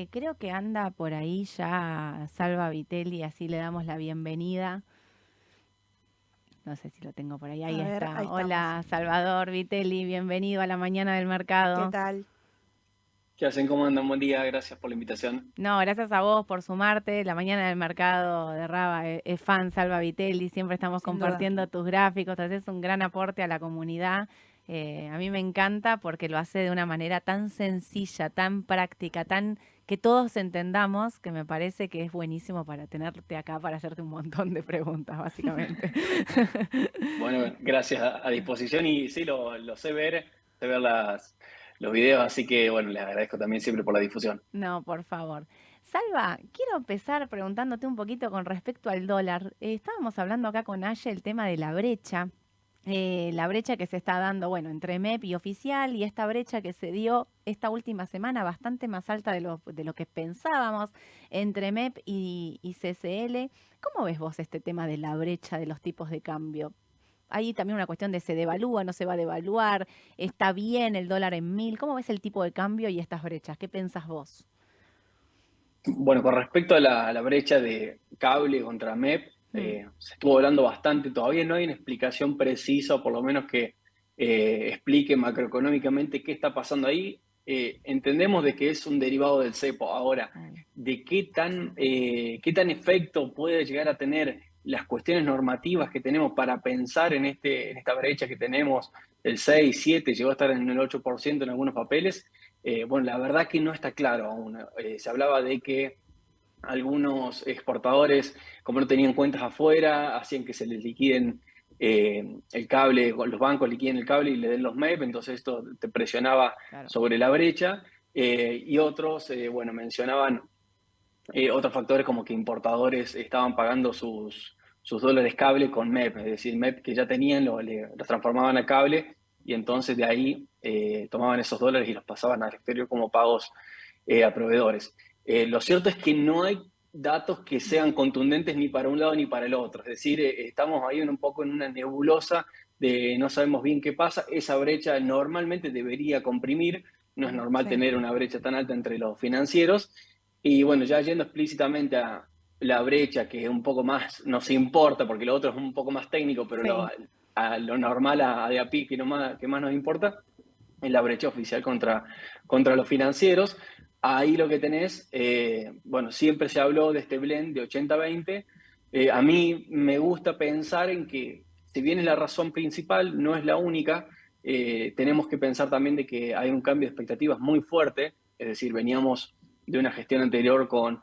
Creo que anda por ahí ya Salva Vitelli, así le damos la bienvenida. No sé si lo tengo por ahí, ahí A ver, está. ahí estamos. Hola, Salvador Vitelli, bienvenido a la mañana del ¿Qué mercado. tal? ¿Qué hacen? ¿Cómo andan? Buen día, gracias por la invitación. No, gracias a vos por sumarte. La mañana del mercado de Raba es fan Salva Vitelli, siempre estamos Sin duda. compartiendo tus gráficos, haces un gran aporte a la comunidad. A mí me encanta porque lo hace de una manera tan sencilla, tan práctica, tan que todos entendamos, que me parece que es buenísimo para tenerte acá para hacerte un montón de preguntas, básicamente. Bueno, gracias a disposición y sí, lo sé ver los videos, así que bueno, les agradezco también siempre por la difusión. No, por favor. Salva, quiero empezar preguntándote un poquito con respecto al dólar. Estábamos hablando acá con Aye el tema de la brecha que se está dando, bueno, entre MEP y oficial y esta brecha que se dio esta última semana bastante más alta de lo que pensábamos entre MEP y CCL. ¿Cómo ves vos este tema de la brecha de los tipos de cambio? Hay también una cuestión de se devalúa, no se va a devaluar, está bien el dólar en 1000. ¿Cómo ves el tipo de cambio y estas brechas? ¿Qué pensás vos? Bueno, con respecto a la brecha de cable contra MEP, Mm, se estuvo hablando bastante, todavía no hay una explicación precisa, o por lo menos que explique macroeconómicamente qué está pasando ahí. Entendemos de que es un derivado del cepo. Ahora, obvio. de qué tan efecto puede llegar a tener las cuestiones normativas que tenemos para pensar en esta brecha que tenemos, el 6, 7, llegó a estar en el 8% en algunos papeles. Bueno, la verdad que no está claro aún. Se hablaba de que algunos exportadores, como no tenían cuentas afuera, hacían que se les liquiden el cable, los bancos liquiden el cable y le den los MEP, entonces esto te presionaba Claro. sobre la brecha. Y otros, bueno, mencionaban otros factores como que importadores estaban pagando sus dólares cable con MEP, es decir, MEP que ya tenían los transformaban a cable y entonces de ahí tomaban esos dólares y los pasaban al exterior como pagos a proveedores. Lo cierto es que no hay datos que Mm, sean contundentes ni para un lado ni para el otro, es decir, estamos ahí un poco en una nebulosa de no sabemos bien qué pasa, esa brecha normalmente debería comprimir, no es normal sí, tener una brecha tan alta entre los financieros, y bueno, ya yendo explícitamente a la brecha, que un poco más nos importa, porque lo otro es un poco más técnico, pero sí. a lo normal, a de a pie, que más nos importa, es la brecha oficial contra los financieros. Ahí lo que tenés, bueno, siempre se habló de este blend de 80-20. A mí me gusta pensar en que, si bien es la razón principal, no es la única, tenemos que pensar también de que hay un cambio de expectativas muy fuerte, es decir, veníamos de una gestión anterior con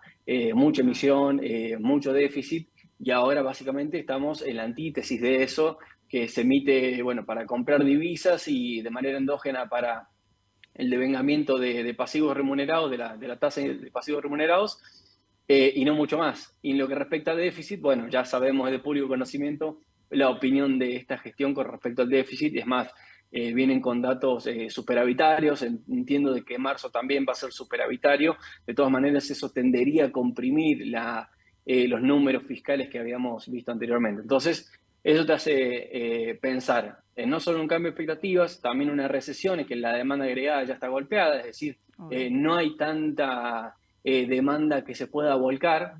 mucha Ah, emisión, mucho déficit, y ahora básicamente estamos en la antítesis de eso, que se emite, bueno, para comprar divisas y de manera endógena para el devengamiento de pasivos remunerados, de la tasa de pasivos remunerados, y no mucho más. Y en lo que respecta al déficit, bueno, ya sabemos de público conocimiento la opinión de esta gestión con respecto al déficit, es más, vienen con datos superavitarios, entiendo de que marzo también va a ser superavitario, de todas maneras eso tendería a comprimir los números fiscales que habíamos visto anteriormente. Entonces, eso te hace pensar en no solo un cambio de expectativas, también una recesión en que la demanda agregada ya está golpeada, es decir, obvio. no hay tanta demanda que se pueda volcar.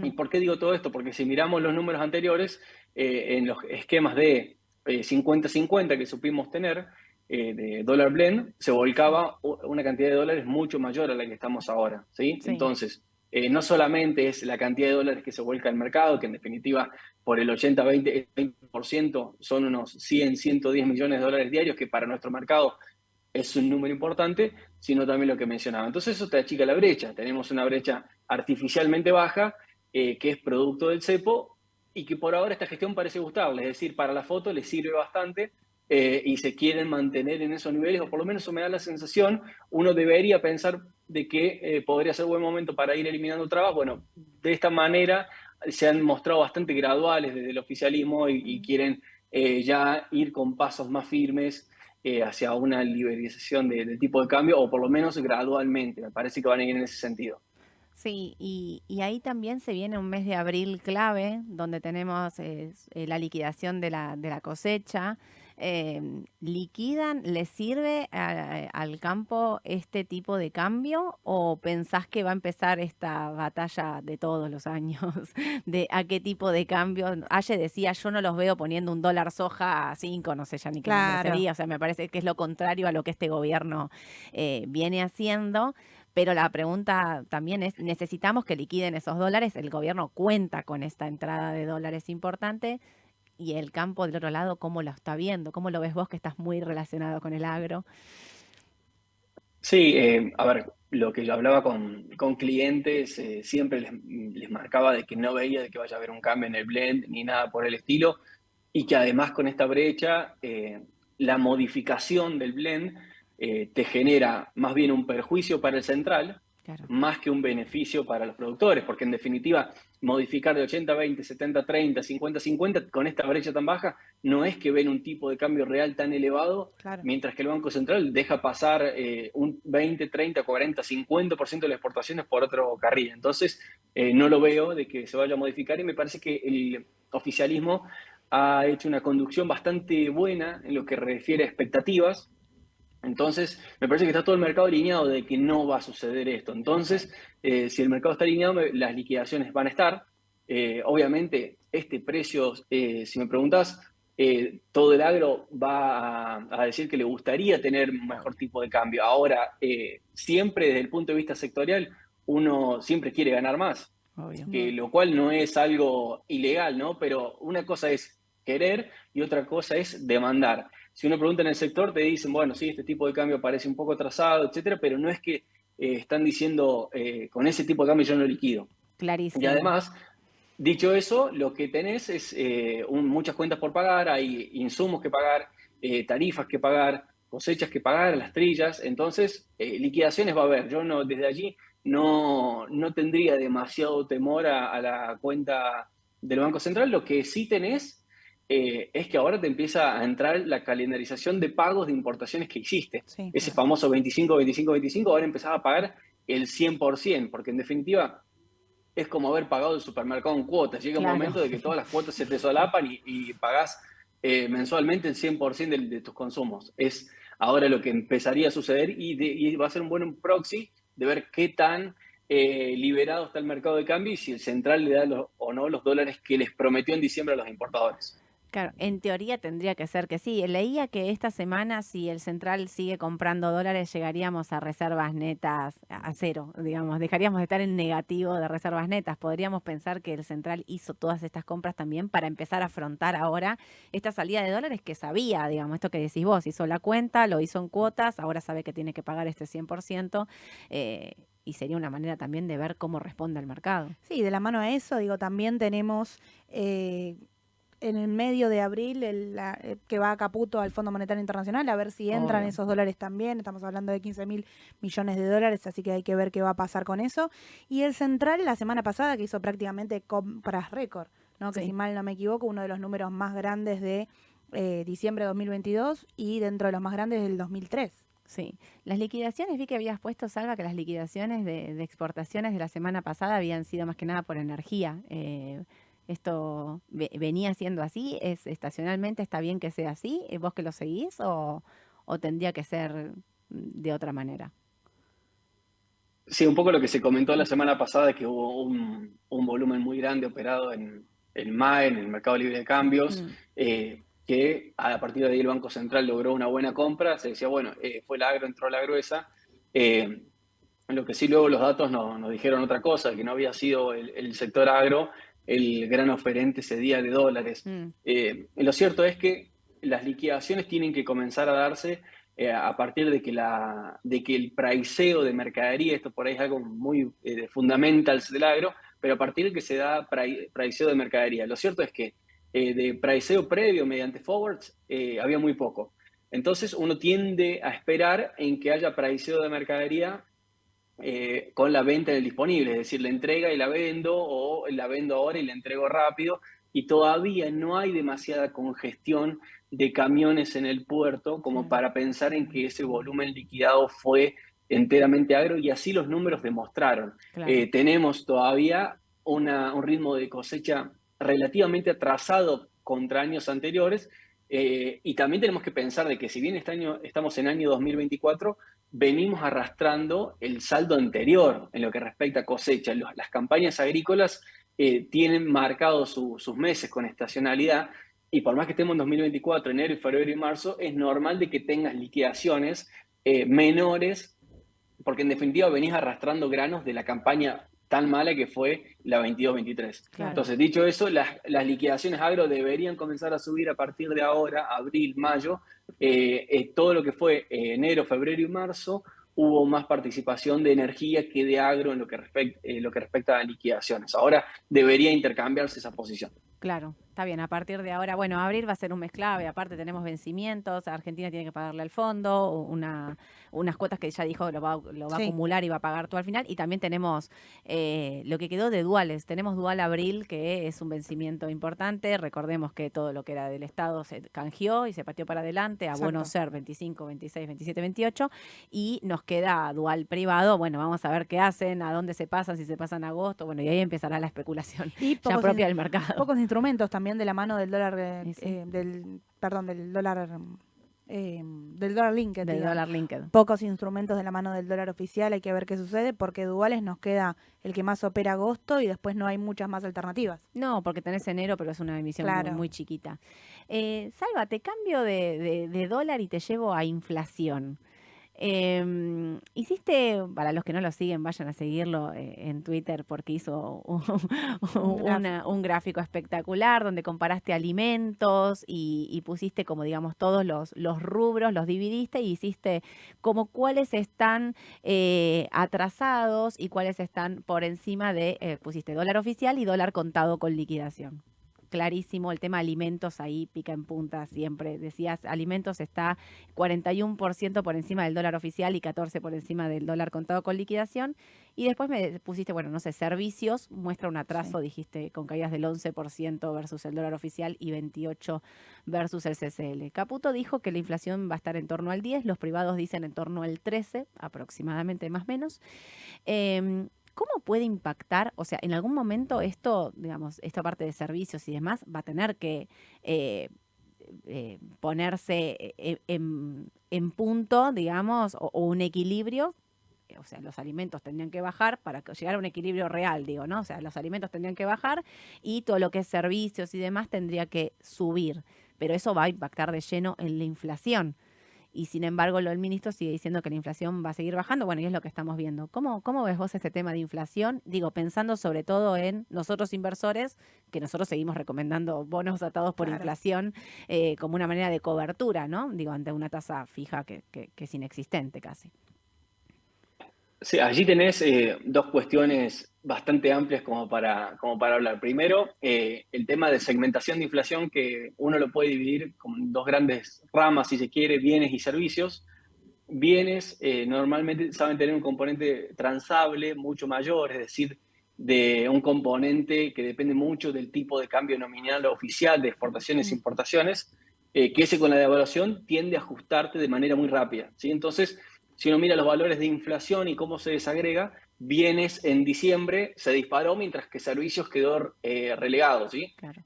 ¿Y Mm, por qué digo todo esto? Porque si miramos los números anteriores, en los esquemas de 50-50 que supimos tener, de dólar blend, se sí, volcaba una cantidad de dólares mucho mayor a la que estamos ahora, ¿sí? sí. Entonces, no solamente es la cantidad de dólares que se vuelca al mercado, que en definitiva por el 80-20% son unos 100-110 millones de dólares diarios, que para nuestro mercado es un número importante, sino también lo que mencionaba. Entonces eso te achica la brecha. Tenemos una brecha artificialmente baja, que es producto del cepo y que por ahora esta gestión parece gustable, es decir, para la foto le sirve bastante, y se quieren mantener en esos niveles, o por lo menos eso me da la sensación. Uno debería pensar de que podría ser buen momento para ir eliminando trabas. Bueno, de esta manera se han mostrado bastante graduales desde el oficialismo y Mm. quieren ya ir con pasos más firmes hacia una liberalización del tipo de cambio, o por lo menos gradualmente. Me parece que van a ir en ese sentido. Sí, y ahí también se viene un mes de abril clave, donde tenemos la liquidación de la cosecha. ¿liquidan? ¿Le sirve al campo este tipo de cambio o pensás que va a empezar esta batalla de todos los años de a qué tipo de cambio? Aye decía, yo no los veo poniendo un dólar soja a 5, no sé ya ni qué número Claro. sería, o sea, me parece que es lo contrario a lo que este gobierno viene haciendo. Pero la pregunta también es, ¿necesitamos que liquiden esos dólares? El gobierno cuenta con esta entrada de dólares importante y el campo del otro lado, ¿cómo lo está viendo? ¿Cómo lo ves vos que estás muy relacionado con el agro? Sí, a ver, lo que yo hablaba con clientes, siempre les marcaba de que no veía de que vaya a haber un cambio en el blend ni nada por el estilo, y que además con esta brecha, la modificación del blend te genera más bien un perjuicio para el central, Claro. más que un beneficio para los productores, porque en definitiva, modificar de 80-20, 70-30, 50-50 con esta brecha tan baja, no es que ven un tipo de cambio real tan elevado, Claro. mientras que el Banco Central deja pasar un 20, 30, 40, 50% de las exportaciones por otro carril. Entonces, no lo veo de que se vaya a modificar y me parece que el oficialismo ha hecho una conducción bastante buena en lo que refiere a expectativas. Entonces, me parece que está todo el mercado alineado de que no va a suceder esto. Ok. Entonces, si el mercado está alineado, las liquidaciones van a estar. Obviamente, este precio, si me preguntas, todo el agro va a decir que le gustaría tener un mejor Obvio, tipo de cambio. Ahora, siempre desde el punto de vista sectorial, uno siempre quiere ganar más, obvio. Sin que duda. lo cual no es algo ilegal, ¿no? Pero una cosa es querer y otra cosa es demandar. Si uno pregunta en el sector, te dicen, bueno, sí, este tipo de cambio parece un poco atrasado, etcétera, pero no es que están diciendo, con ese tipo de cambio yo no liquido. Y Clarísimo. además, dicho eso, lo que tenés es muchas cuentas por pagar, hay insumos que pagar, tarifas que pagar, cosechas que pagar, las trillas, entonces liquidaciones va a haber. Yo no, desde allí no tendría demasiado temor a la cuenta del Banco Central. Lo que sí tenés es que ahora te empieza a entrar la calendarización de pagos de importaciones que hiciste. Sí. Ese famoso 25-25-25, ahora empezás a pagar el 100%, porque en definitiva es como haber pagado el supermercado en cuotas. Llega un Claro. momento de que todas las cuotas se te solapan y pagás mensualmente el 100% de tus consumos. Es ahora lo que empezaría a suceder y va a ser un buen proxy de ver qué tan liberado está el mercado de cambio y si el central le da o no los dólares que les prometió en diciembre a los importadores. Claro, en teoría tendría que ser que sí. Leía que esta semana, si el central sigue comprando dólares, llegaríamos a reservas netas a cero, digamos. Dejaríamos de estar en negativo de reservas netas. Podríamos pensar que el central hizo todas estas compras también para empezar a afrontar ahora esta salida de dólares que sabía, digamos, esto que decís vos, hizo la cuenta, lo hizo en cuotas, ahora sabe que tiene que pagar este 100%, y sería una manera también de ver cómo responde el mercado. Sí, de la mano a eso, digo, también tenemos en el medio de abril que va a Caputo al Fondo Monetario Internacional a ver si entran Obvio. esos dólares también. Estamos hablando de 15.000 millones de dólares, así que hay que ver qué va a pasar con eso. Y el Central la semana pasada que hizo prácticamente compras récord, ¿no? Que si Sí. mal no me equivoco, uno de los números más grandes de diciembre de 2022 y dentro de los más grandes del 2003. Sí, las liquidaciones, vi que habías puesto, Salva, que las liquidaciones de exportaciones de la semana pasada habían sido más que nada por energía. ¿Esto venía siendo así? ¿Es estacionalmente está bien que sea así? ¿Vos que lo seguís o tendría que ser de otra manera? Sí, un poco lo que se comentó la semana pasada, que hubo un volumen muy grande operado en MAE, en el Mercado Libre de Cambios, Mm, que a partir de ahí el Banco Central logró una buena compra. Se decía, bueno, fue la agro, entró la gruesa. Eh, lo que sí luego los datos nos dijeron otra cosa, que no había sido el sector agro el gran oferente ese día de dólares. mm, Lo cierto es que las liquidaciones tienen que comenzar a darse a partir de que el priceo de mercadería, esto por ahí es algo muy fundamental del agro, pero a partir de que se da priceo de mercadería. Lo cierto es que de priceo previo mediante forwards había muy poco. Entonces uno tiende a esperar en que haya priceo de mercadería con la venta del disponible, es decir, la entrega y la vendo o la vendo ahora y la entrego rápido y todavía no hay demasiada congestión de camiones en el puerto como claro, para pensar en que ese volumen liquidado fue enteramente agro y así los números demostraron. claro. Tenemos todavía un ritmo de cosecha relativamente atrasado contra años anteriores, Y también tenemos que pensar de que si bien este año estamos en año 2024, venimos arrastrando el saldo anterior en lo que respecta a cosecha. Las campañas agrícolas tienen marcados sus meses con estacionalidad y por más que estemos en 2024, enero, febrero y marzo, es normal de que tengas liquidaciones menores porque en definitiva venís arrastrando granos de la campaña tan mala que fue la 22-23. Claro. Entonces, dicho eso, las liquidaciones agro deberían comenzar a subir a partir de ahora, abril, mayo. Todo lo que fue enero, febrero y marzo, hubo más participación de energía que de agro en lo que respecta a liquidaciones. Ahora debería intercambiarse esa posición. Claro, está bien. A partir de ahora, bueno, abril va a ser un mes clave. Aparte tenemos vencimientos. Argentina tiene que pagarle al fondo unas cuotas que ya dijo lo va a Sí. acumular y va a pagar todo al final. Y también tenemos lo que quedó de duales. Tenemos dual abril, que es un vencimiento importante. Recordemos que todo lo que era del Estado se canjeó y se pateó para adelante. A bueno Exacto. ser 25, 26, 27, 28. Y nos queda dual privado. Bueno, vamos a ver qué hacen, a dónde se pasan, si se pasan a agosto. Bueno, y ahí empezará la especulación Y ya propia del mercado. pocos instrumentos también de la mano del dólar, Y sí. perdón, del dólar linked, Del digamos. dólar linked. Pocos instrumentos de la mano del dólar oficial, hay que ver qué sucede, porque duales nos queda el que más opera agosto y después no hay muchas más alternativas. No, porque tenés enero, pero es una emisión muy, Claro. muy chiquita. Salva, te cambio de dólar y te llevo a inflación. Hiciste, para los que no lo siguen, vayan a seguirlo en Twitter porque hizo un gráfico espectacular donde comparaste alimentos y pusiste como digamos todos los rubros, los dividiste y hiciste como cuáles están atrasados y cuáles están por encima pusiste dólar oficial y dólar contado con liquidación. Clarísimo, el tema alimentos ahí pica en punta siempre. Decías, alimentos está 41% por encima del dólar oficial y 14% por encima del dólar contado con liquidación. Y después me pusiste, bueno, no sé, servicios, muestra un atraso, Sí. dijiste, con caídas del 11% versus el dólar oficial y 28% versus el CCL. Caputo dijo que la inflación va a estar en torno al 10%, los privados dicen en torno al 13%, aproximadamente más o menos. ¿Cómo puede impactar? O sea, en algún momento esto, digamos, esta parte de servicios y demás va a tener que ponerse en punto, digamos, o un equilibrio. O sea, los alimentos tendrían que bajar para llegar a un equilibrio real, digo, ¿no? O sea, los alimentos tendrían que bajar y todo lo que es servicios y demás tendría que subir. Pero eso va a impactar de lleno en la inflación. Y sin embargo, el ministro sigue diciendo que la inflación va a seguir bajando. Bueno, y es lo que estamos viendo. ¿Cómo ves vos este tema de inflación? Digo, pensando sobre todo en nosotros inversores, que nosotros seguimos recomendando bonos atados por Claro. inflación como una manera de cobertura, ¿no? Digo, ante una tasa fija que es inexistente casi. Sí, allí tenés dos cuestiones bastante amplias como para hablar. Primero, el tema de segmentación de inflación, que uno lo puede dividir con dos grandes ramas, si se quiere, bienes y servicios. Bienes normalmente saben tener un componente transable mucho mayor, es decir, de un componente que depende mucho del tipo de cambio nominal oficial de exportaciones e importaciones, que ese con la devaluación tiende a ajustarte de manera muy rápida, ¿sí? Entonces, si uno mira los valores de inflación y cómo se desagrega, bienes en diciembre se disparó mientras que servicios quedó relegado, ¿sí? Claro.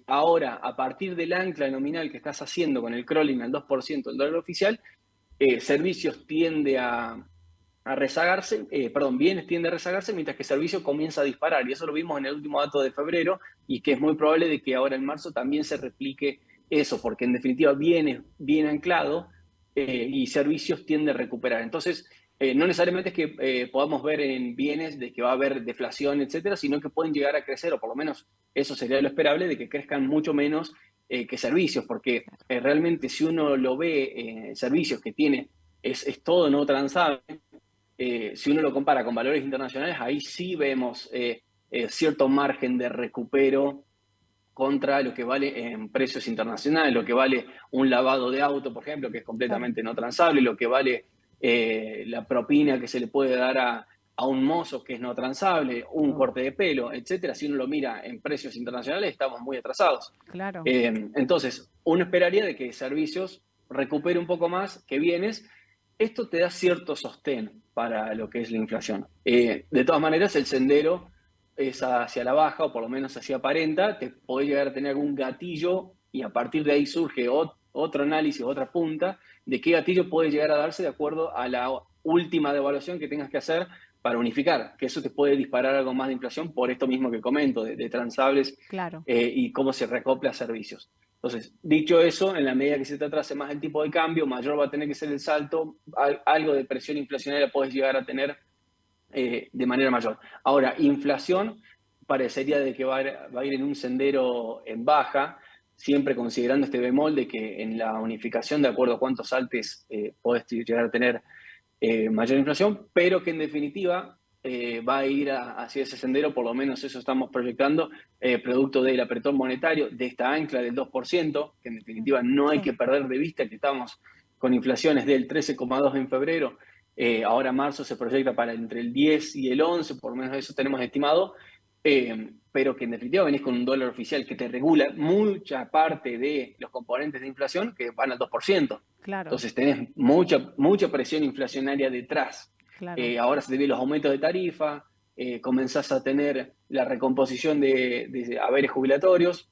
Ahora, a partir del ancla nominal que estás haciendo con el crawling al 2% del dólar oficial, servicios tiende a rezagarse, bienes tiende a rezagarse, mientras que servicios comienza a disparar. Y eso lo vimos en el último dato de febrero, y que es muy probable de que ahora en marzo también se replique eso, porque en definitiva bienes bien anclado y servicios tiende a recuperar. Entonces, no necesariamente es que podamos ver en bienes de que va a haber deflación, etcétera, sino que pueden llegar a crecer, o por lo menos eso sería lo esperable, de que crezcan mucho menos que servicios, porque realmente si uno lo ve, servicios que tiene, es todo no transable, si uno lo compara con valores internacionales, ahí sí vemos cierto margen de recupero contra lo que vale en precios internacionales, lo que vale un lavado de auto, por ejemplo, que es completamente no transable, lo que vale la propina que se le puede dar a un mozo que es no transable, un corte de pelo, etcétera. Si uno lo mira en precios internacionales, estamos muy atrasados. Claro. Entonces, uno esperaría de que servicios recupere un poco más que bienes. Esto te da cierto sostén para lo que es la inflación. De todas maneras, el sendero es hacia la baja, o por lo menos así aparenta. Te podés llegar a tener algún gatillo y a partir de ahí surge otro análisis, otra punta, de qué gatillo puede llegar a darse de acuerdo a la última devaluación que tengas que hacer para unificar, que eso te puede disparar algo más de inflación por esto mismo que comento, de transables Claro, y cómo se recopla servicios. Entonces, dicho eso, en la medida que se te atrase más el tipo de cambio, mayor va a tener que ser el salto, algo de presión inflacionaria puedes llegar a tener de manera mayor. Ahora, inflación parecería de que va a ir en un sendero en baja, siempre considerando este bemol de que en la unificación, de acuerdo a cuántos saltes puedes llegar a tener mayor inflación, pero que en definitiva va a ir hacia ese sendero, por lo menos eso estamos proyectando, producto del apretón monetario, de esta ancla del 2%, que en definitiva no hay Sí. que perder de vista que estamos con inflaciones del 13,2 en febrero, ahora marzo se proyecta para entre el 10 y el 11, por lo menos eso tenemos estimado, pero que en definitiva venís con un dólar oficial que te regula mucha parte de los componentes de inflación que van al 2%. claro, Entonces tenés mucha presión inflacionaria detrás. claro. Ahora se te vienen los aumentos de tarifa, comenzás a tener la recomposición de haberes jubilatorios.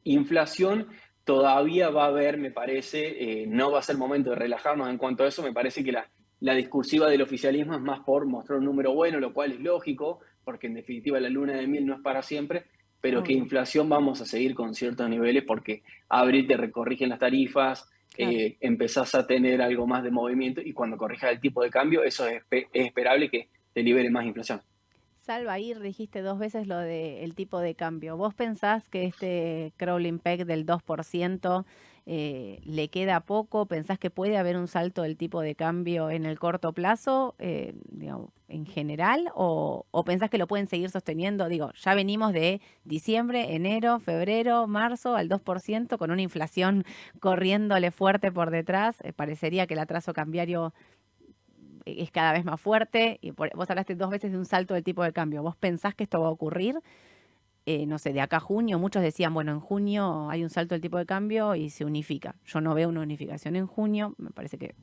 Inflación todavía va a haber, me parece, no va a ser momento de relajarnos en cuanto a eso, me parece que la discursiva del oficialismo es más por mostrar un número bueno, lo cual es lógico, porque en definitiva la luna de miel no es para siempre, pero que Obvio, inflación vamos a seguir con ciertos niveles porque abril te recorrigen las tarifas, claro. empezás a tener algo más de movimiento y cuando corrijas el tipo de cambio, eso es esperable que te libere más inflación. Salva, ahí dijiste dos veces lo del tipo de cambio. ¿Vos pensás que este crawling peg del 2% le queda poco? ¿Pensás que puede haber un salto del tipo de cambio en el corto plazo, digamos, en general? ¿O pensás que lo pueden seguir sosteniendo? Digo, ya venimos de diciembre, enero, febrero, marzo al 2% con una inflación corriéndole fuerte por detrás. Parecería que el atraso cambiario es cada vez más fuerte. Y vos hablaste dos veces de un salto del tipo de cambio. ¿Vos pensás que esto va a ocurrir? No sé, de acá a junio, muchos decían, bueno, en junio hay un salto del tipo de cambio y se unifica. Yo no veo una unificación en junio, me parece que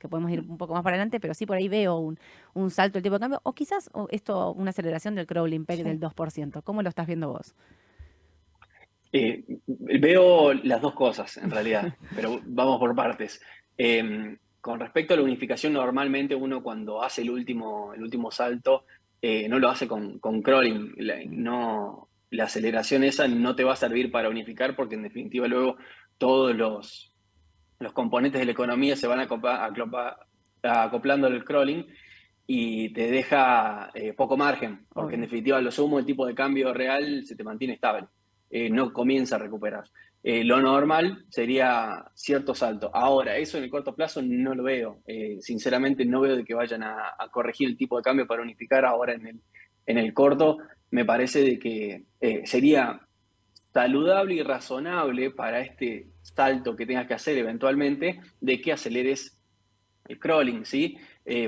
podemos ir un poco más para adelante, pero sí por ahí veo un salto del tipo de cambio, o quizás una aceleración del crawling peg Sí. del 2%. ¿Cómo lo estás viendo vos? Veo las dos cosas en realidad, pero vamos por partes. Con respecto a la unificación, normalmente uno cuando hace el último salto no lo hace con crawling. No, la aceleración esa no te va a servir para unificar porque en definitiva luego todos los componentes de la economía se van acoplando al crawling y te deja poco margen, porque en Obvio. definitiva lo sumo el tipo de cambio real se te mantiene estable, no comienza a recuperar. Lo normal sería cierto salto. Ahora, eso en el corto plazo no lo veo. Sinceramente no veo de que vayan a corregir el tipo de cambio para unificar ahora en el corto. Me parece de que sería saludable y razonable para este salto que tengas que hacer eventualmente de que aceleres el crawling, ¿sí?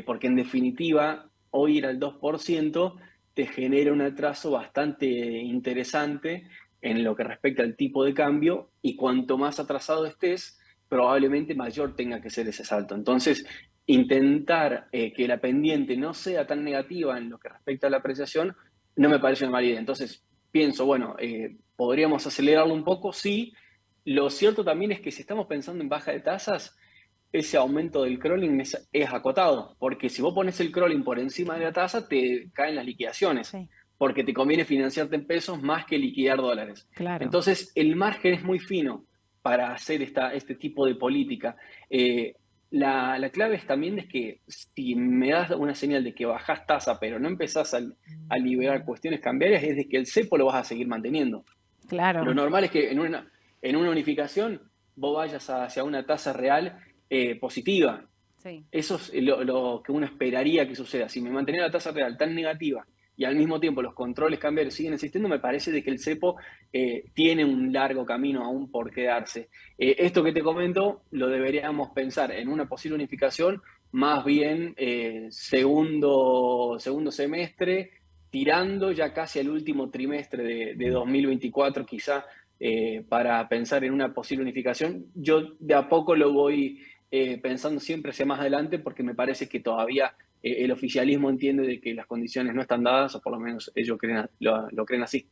Porque en definitiva, hoy ir al 2% te genera un atraso bastante interesante en lo que respecta al tipo de cambio y cuanto más atrasado estés, probablemente mayor tenga que ser ese salto. Entonces, intentar que la pendiente no sea tan negativa en lo que respecta a la apreciación no me parece una mala idea. Entonces, pienso, bueno, podríamos acelerarlo un poco, sí. Lo cierto también es que si estamos pensando en baja de tasas, ese aumento del crawling es acotado, porque si vos pones el crawling por encima de la tasa, te caen las liquidaciones, Sí. porque te conviene financiarte en pesos más que liquidar dólares. Claro. Entonces, el margen es muy fino para hacer este tipo de política. La clave es también es que si me das una señal de que bajás tasa, pero no empezás a liberar cuestiones cambiarias, es de que el cepo lo vas a seguir manteniendo. Lo Claro. normal es que en una unificación vos vayas hacia una tasa real positiva. Sí. Eso es lo que uno esperaría que suceda. Si me mantenía la tasa real tan negativa y al mismo tiempo los controles cambiarios siguen existiendo, me parece de que el cepo tiene un largo camino aún por quedarse. Esto que te comento lo deberíamos pensar en una posible unificación más bien segundo semestre, tirando ya casi al último trimestre de 2024 quizá, para pensar en una posible unificación. Yo de a poco lo voy pensando siempre hacia más adelante porque me parece que todavía el oficialismo entiende de que las condiciones no están dadas, o por lo menos ellos lo creen así.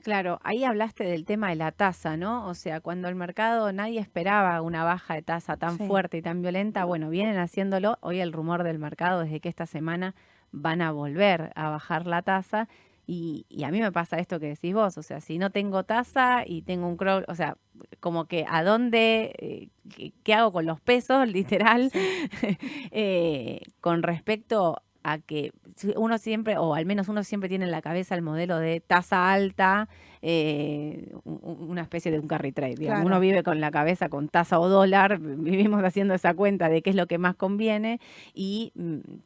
Claro, ahí hablaste del tema de la tasa, ¿no? O sea, cuando el mercado nadie esperaba una baja de tasa tan Sí, fuerte y tan violenta, bueno, vienen haciéndolo. Hoy el rumor del mercado es de que esta semana van a volver a bajar la tasa y a mí me pasa esto que decís vos, o sea, si no tengo tasa y tengo un crawl, o sea, como que a dónde, qué hago con los pesos, literal, sí. con respecto a que uno siempre, o al menos uno siempre tiene en la cabeza el modelo de tasa alta, una especie de un carry trade, digamos. Uno Claro. vive con la cabeza con tasa o dólar, vivimos haciendo esa cuenta de qué es lo que más conviene y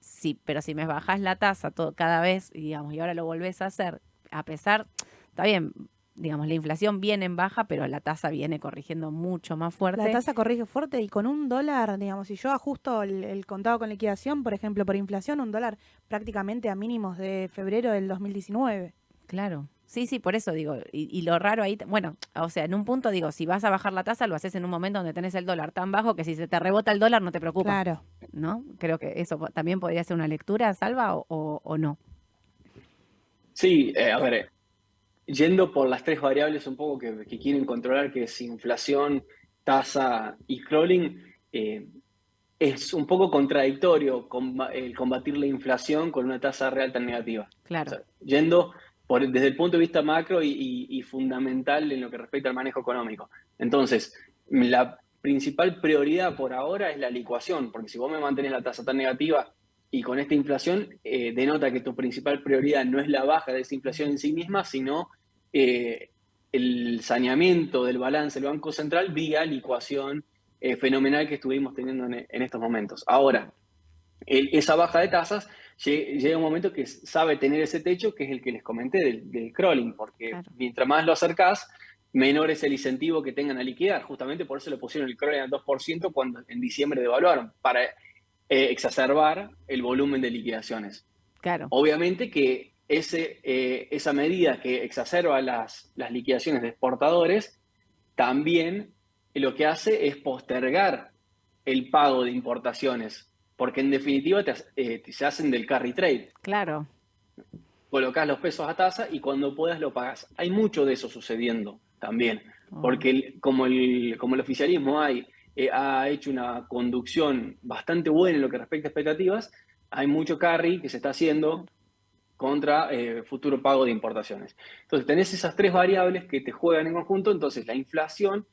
sí, pero si me bajás la tasa todo, cada vez, digamos, y ahora lo volvés a hacer, a pesar, está bien, digamos, la inflación viene en baja, pero la tasa viene corrigiendo mucho más La fuerte. tasa corrige fuerte y con un dólar, digamos, si yo ajusto el contado con liquidación, por ejemplo, por inflación, un dólar prácticamente a mínimos de febrero del 2019. Claro. Sí, sí, por eso digo, y lo raro ahí, bueno, o sea, en un punto digo, si vas a bajar la tasa, lo haces en un momento donde tenés el dólar tan bajo que si se te rebota el dólar no te preocupa, Claro. ¿no? Creo que eso también podría ser una lectura, Salva, o no. Sí, a ver, yendo por las tres variables un poco que quieren controlar, que es inflación, tasa y crawling, es un poco contradictorio el combatir la inflación con una tasa real tan negativa. O Claro, sea, yendo desde el punto de vista macro y fundamental en lo que respecta al manejo económico. Entonces, la principal prioridad por ahora es la licuación, porque si vos me mantenés la tasa tan negativa y con esta inflación, denota que tu principal prioridad no es la baja de esa inflación en sí misma, sino eh, el saneamiento del balance del Banco Central vía licuación fenomenal que estuvimos teniendo en estos momentos. Ahora, esa baja de tasas llega un momento que sabe tener ese techo, que es el que les comenté del crawling, porque claro, mientras más lo acercás, menor es el incentivo que tengan a liquidar. Justamente por eso le pusieron el crawling al 2% cuando en diciembre devaluaron, para exacerbar el volumen de liquidaciones. claro, Obviamente que esa medida que exacerba las liquidaciones de exportadores también lo que hace es postergar el pago de importaciones, porque en definitiva se hacen del carry trade. claro. Colocás los pesos a tasa y cuando puedas lo pagas. Hay mucho de eso sucediendo también, Oh, porque como el oficialismo ha hecho una conducción bastante buena en lo que respecta a expectativas, hay mucho carry que se está haciendo contra futuro pago de importaciones. Entonces, tenés esas tres variables que te juegan en conjunto, entonces la inflación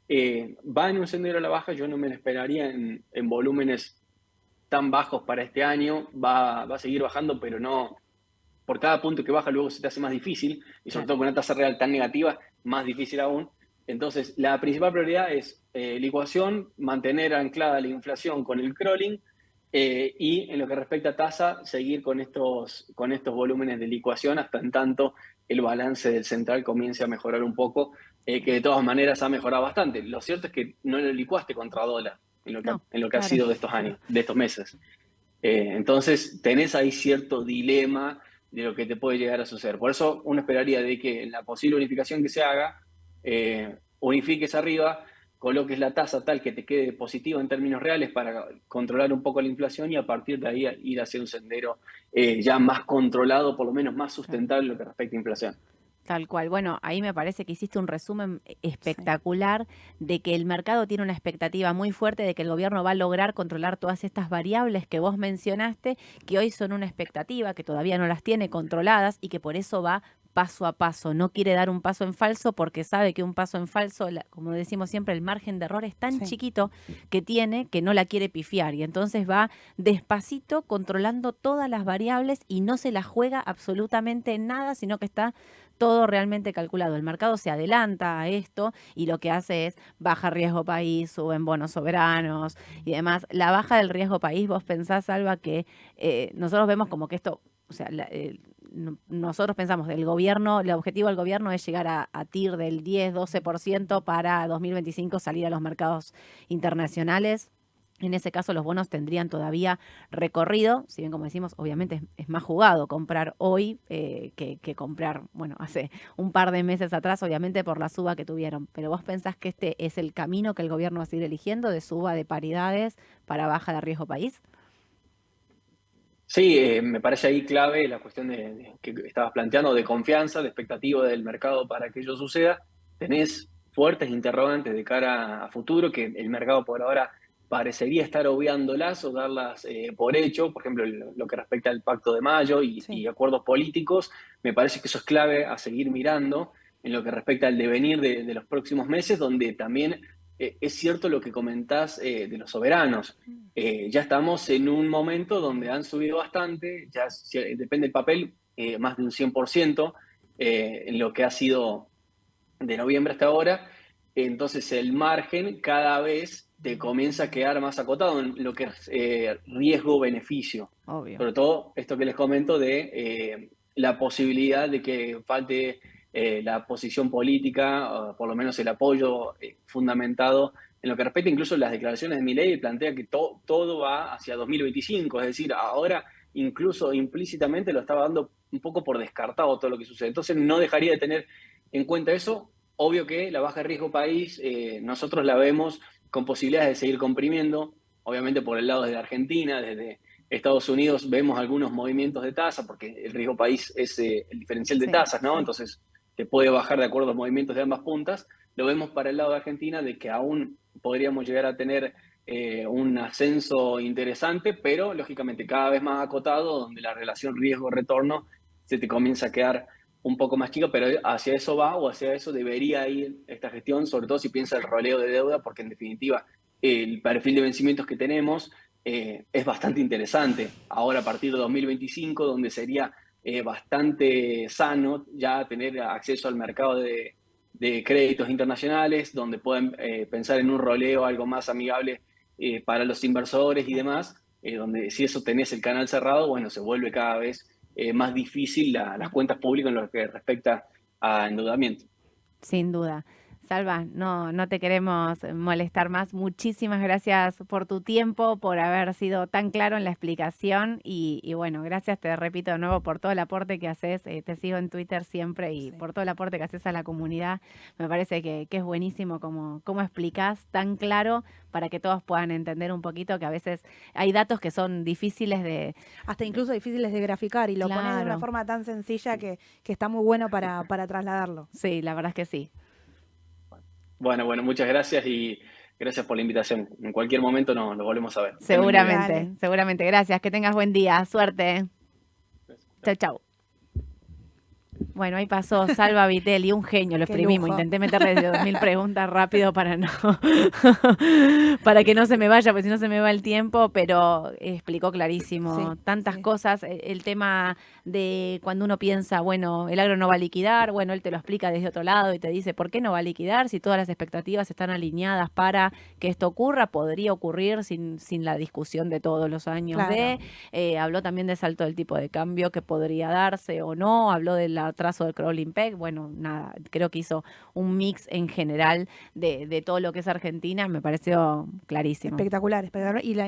va en un sendero a la baja, yo no me la esperaría en volúmenes tan bajos para este año, va a seguir bajando, pero no, por cada punto que baja luego se te hace más difícil, y sobre claro. todo con una tasa real tan negativa, más difícil aún. Entonces, la principal prioridad es licuación, mantener anclada la inflación con el crawling, y en lo que respecta a tasa, seguir con estos volúmenes de licuación hasta en tanto el balance del central comience a mejorar un poco, que de todas maneras ha mejorado bastante. Lo cierto es que no lo licuaste contra dólar No, en lo que ha claro. sido de estos años, de estos meses. Entonces, tenés ahí cierto dilema de lo que te puede llegar a suceder. Por eso uno esperaría de que en la posible unificación que se haga, unifiques arriba, coloques la tasa tal que te quede positiva en términos reales para controlar un poco la inflación y a partir de ahí ir hacia un sendero ya más controlado, por lo menos más Claro. sustentable en lo que respecta a inflación. Tal cual. Bueno, ahí me parece que hiciste un resumen Sí. espectacular de que el mercado tiene una expectativa muy fuerte de que el gobierno va a lograr controlar todas estas variables que vos mencionaste, que hoy son una expectativa, que todavía no las tiene controladas y que por eso va paso a paso. No quiere dar un paso en falso porque sabe que un paso en falso, como decimos siempre, el margen de error es tan Sí. chiquito que tiene que no la quiere pifiar y entonces va despacito controlando todas las variables y no se la juega absolutamente en nada, sino que está todo realmente calculado. El mercado se adelanta a esto y lo que hace es baja riesgo país, suben bonos soberanos y demás. La baja del riesgo país, vos pensás, Alba, que nosotros vemos como que esto, o sea, nosotros pensamos del gobierno, el objetivo del gobierno es llegar a TIR del 10-12% para 2025 salir a los mercados internacionales. En ese caso, los bonos tendrían todavía recorrido, si bien como decimos, obviamente es más jugado comprar hoy que comprar, bueno, hace un par de meses atrás, obviamente por la suba que tuvieron. Pero vos pensás que este es el camino que el gobierno va a seguir eligiendo de suba de paridades para baja de riesgo país. Sí, me parece ahí clave la cuestión que estabas planteando de confianza, de expectativa del mercado para que ello suceda. Tenés fuertes interrogantes de cara a futuro que el mercado por ahora parecería estar obviándolas o darlas por hecho. Por ejemplo, lo que respecta al Pacto de Mayo y Sí, acuerdos políticos, me parece que eso es clave a seguir mirando en lo que respecta al devenir de los próximos meses, donde también es cierto lo que comentás de los soberanos. Ya estamos en un momento donde han subido bastante, ya depende del papel, más de un 100% en lo que ha sido de noviembre hasta ahora. Entonces el margen cada vez te comienza a quedar más acotado en lo que es riesgo-beneficio. Obvio. Sobre todo esto que les comento de la posibilidad de que falte la posición política, o por lo menos el apoyo fundamentado en lo que respecta incluso las declaraciones de Milei, plantea que todo va hacia 2025, es decir, ahora incluso implícitamente lo estaba dando un poco por descartado todo lo que sucede. Entonces no dejaría de tener en cuenta eso. Obvio que la baja de riesgo país nosotros la vemos con posibilidades de seguir comprimiendo, obviamente por el lado de Argentina, desde Estados Unidos vemos algunos movimientos de tasa, porque el riesgo país es el diferencial de Sí, tasas, ¿no? sí. Entonces te puede bajar de acuerdo a los movimientos de ambas puntas. Lo vemos para el lado de Argentina, de que aún podríamos llegar a tener un ascenso interesante, pero lógicamente cada vez más acotado, donde la relación riesgo-retorno se te comienza a quedar un poco más chica, pero hacia eso va o hacia eso debería ir esta gestión, sobre todo si piensa el roleo de deuda, porque en definitiva el perfil de vencimientos que tenemos es bastante interesante. Ahora a partir de 2025, donde sería bastante sano ya tener acceso al mercado de créditos internacionales, donde pueden pensar en un roleo algo más amigable para los inversores y demás, donde si eso tenés el canal cerrado, bueno, se vuelve cada vez más difícil las cuentas públicas en lo que respecta a endeudamiento. sin duda. Salva, no te queremos molestar más. Muchísimas gracias por tu tiempo, por haber sido tan claro en la explicación y bueno, gracias, te repito de nuevo, por todo el aporte que haces. Te sigo en Twitter siempre y Sí. por todo el aporte que haces a la comunidad. Me parece que es buenísimo cómo explicás tan claro para que todos puedan entender un poquito que a veces hay datos que son difíciles Hasta incluso difíciles de graficar y lo pones de una Claro, forma tan sencilla que está muy bueno para trasladarlo. sí, la verdad es que sí. Bueno, muchas gracias y gracias por la invitación. En cualquier momento nos volvemos a ver. Que anden muy bien. Dale. Seguramente. Gracias. Que tengas buen día. Suerte. Chau, chau. Bueno, ahí pasó Salva Vitelli, un genio, lo Qué exprimimos. lujo. Intenté meterle 2000 preguntas rápido para no para que no se me vaya, porque si no se me va el tiempo, pero explicó clarísimo Sí, tantas sí. cosas. El tema de cuando uno piensa, bueno, el agro no va a liquidar, bueno, él te lo explica desde otro lado y te dice, ¿por qué no va a liquidar? Si todas las expectativas están alineadas para que esto ocurra, podría ocurrir sin la discusión de todos los años Claro. habló también de salto del tipo de cambio que podría darse o no, habló del atraso del crawling peg, bueno, nada, creo que hizo un mix en general de todo lo que es Argentina, me pareció clarísimo. Espectacular, espectacular. Y la